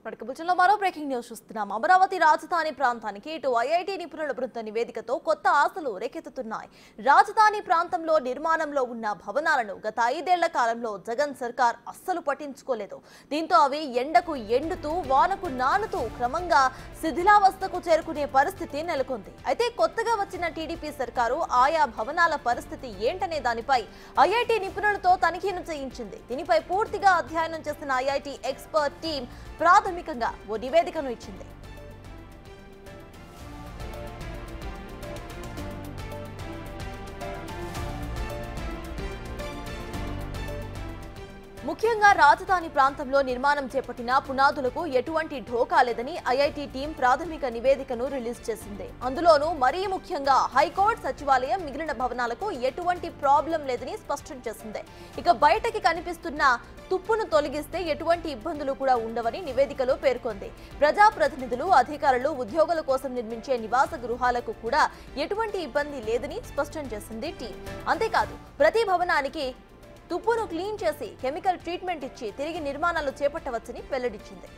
బులెటిన్లో మరో breaking news చూస్తున్నాం. అమరావతి రాజధాని ప్రాంతానికి ఇటు ఐఐటి నిపుణుల బృంద నివేదికతో కొత్త ఆశలు రేకెత్తుతున్నాయి. రాజధాని ప్రాంతంలో నిర్మాణంలో ఉన్న భవనాలను గత 5 ఏళ్ల కాలంలో జగన్ సర్కార్ అస్సలు పట్టించుకోలేదు. దీంతో అవి ఎండకు ఎండుతూ వానకు నానుతూ క్రమంగా శిథిలావస్థకు చేరుకునే పరిస్థితి నెలకొంది. అయితే కొత్తగా వచ్చిన టీడీపీ సర్కారు ఆయా భవనాల పరిస్థితి ఏంటనే దానిపై ఐఐటి నిపుణులతో తనిఖీలు చేయించింది. దీనిపై పూర్తిగా అధ్యయనం చేసిన ఐఐటి ఎక్స్పర్ట్ టీం ప్రాథమికంగా ఓ నివేదికను ఇచ్చింది. ముఖ్యంగా రాజధాని ప్రాంతంలో నిర్మాణం చేపట్టిన పునాదులకు ఎటువంటి ఢోకా లేదని ఐఐటి టీం ప్రాథమిక నివేదికను రిలీజ్ చేసింది. అందులోనూ మరీ ముఖ్యంగా హైకోర్టు, సచివాలయం, మిగిలిన భవనాలకు ఎటువంటి ప్రాబ్లం లేదని స్పష్టం చేసింది. ఇక బయటకి కనిపిస్తున్న తుప్పును తొలగిస్తే ఎటువంటి ఇబ్బందులు కూడా ఉండవని నివేదికలో పేర్కొంది. ప్రజాప్రతినిధులు, అధికారులు, ఉద్యోగుల కోసం నిర్మించే నివాస గృహాలకు కూడా ఎటువంటి ఇబ్బంది లేదని స్పష్టం చేసింది టీం. అంతేకాదు ప్రతి భవనానికి తుప్పును క్లీన్ చేసి కెమికల్ ట్రీట్మెంట్ ఇచ్చి తిరిగి నిర్మాణాలు చేపట్టవచ్చని వెల్లడించింది.